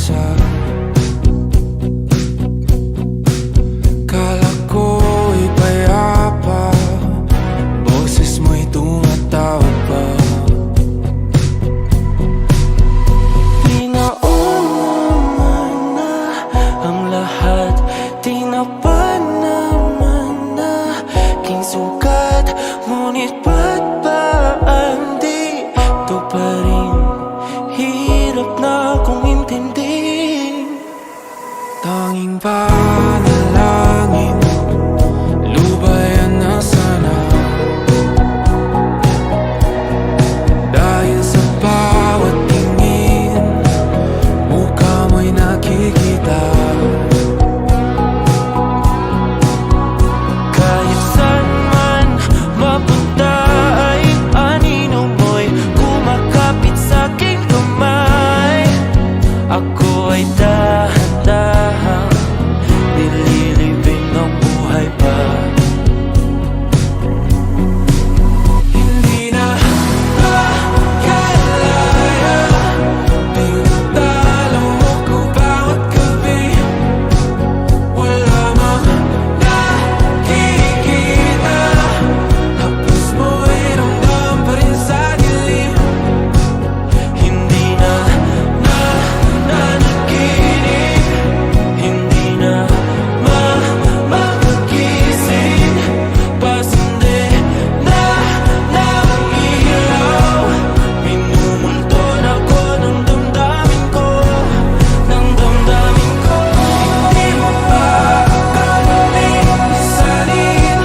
mag-isa. Kala ko'y payapa, boses mo'y tumatawag pa. Di naman na ang lahat, di na pa naman na king sukat. Ngunit ba't ba di to pa rin? Hirap na akong intindihin. Tanging panalangin, lubayan na sana. Dahil sa bawat tingin, mukha mo'y nakikita. Kahit saan man mapunta ay anino mo'y kumakapit sa'king kamay. Ako ay dahan-dahan nililibing ng buhay pa. Hindi na makalaya, tinatalo mo ko bawat gabi. Wala mang nakikita, haplos mo'y ramdam pa rin sa dilim. Hindi na nanaginip, hindi na makagising. Pasindi na ng ilaw, minumulton ako ng damdamin ko, ng damdamin ko. Hindi mo pa kalalisanin,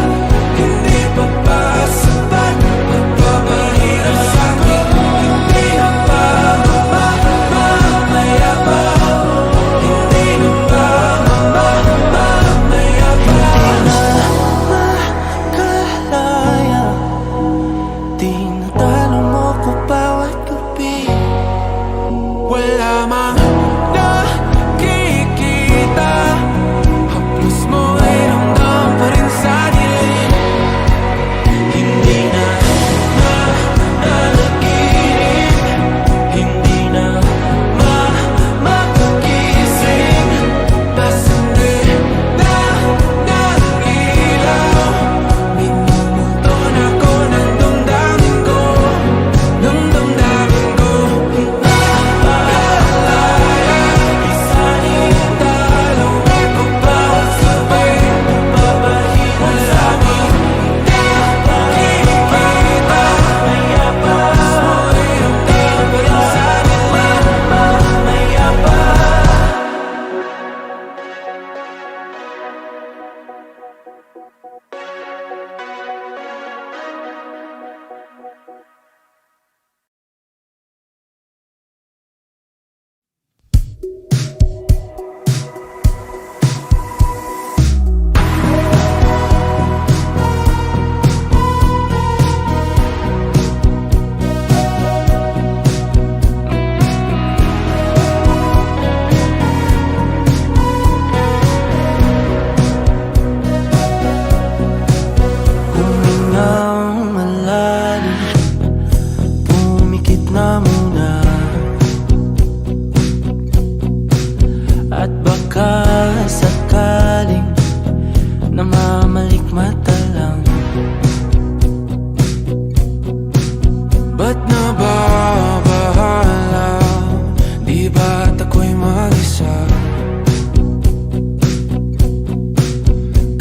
hindi pa ba sapat nagpapahirap sa'kin? Hindi na ba mamayabang? Hindi na ba mamayabang? Makalaya, tinatalo mo ko bawat gabi. Wala mang nakikita, haplos mo'y ramdam pa rin sa dilim. Hindi na nanaginip, hindi na makagising. Pasindi na ng ilaw, minumulton ako ng damdamin ko, ng damdamin ko. Nakalaya, isanin talo ko bawat gabi. Mabahina sa'min, nakikita, mayabang. Mo'y ramdam pa rin sa dilim, mayabang. Humingang malalim, pumikit na muna, at baka sakaling namamalikmata lang. Ba't nababahala? Di ba't ako'y mag-isa?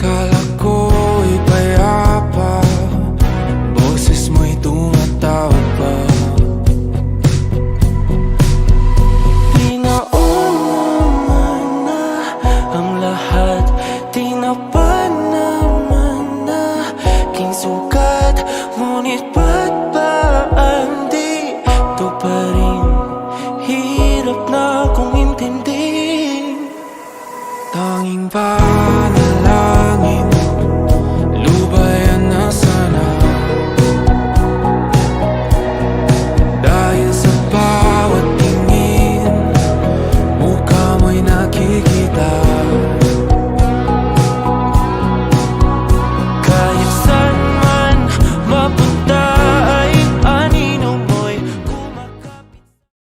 Kala ko'y payapa, boses mo'y tumatawag pa. Di naman na ang lahat, di na pa naman na king sukat. Ngunit ba't ba di to pa rin?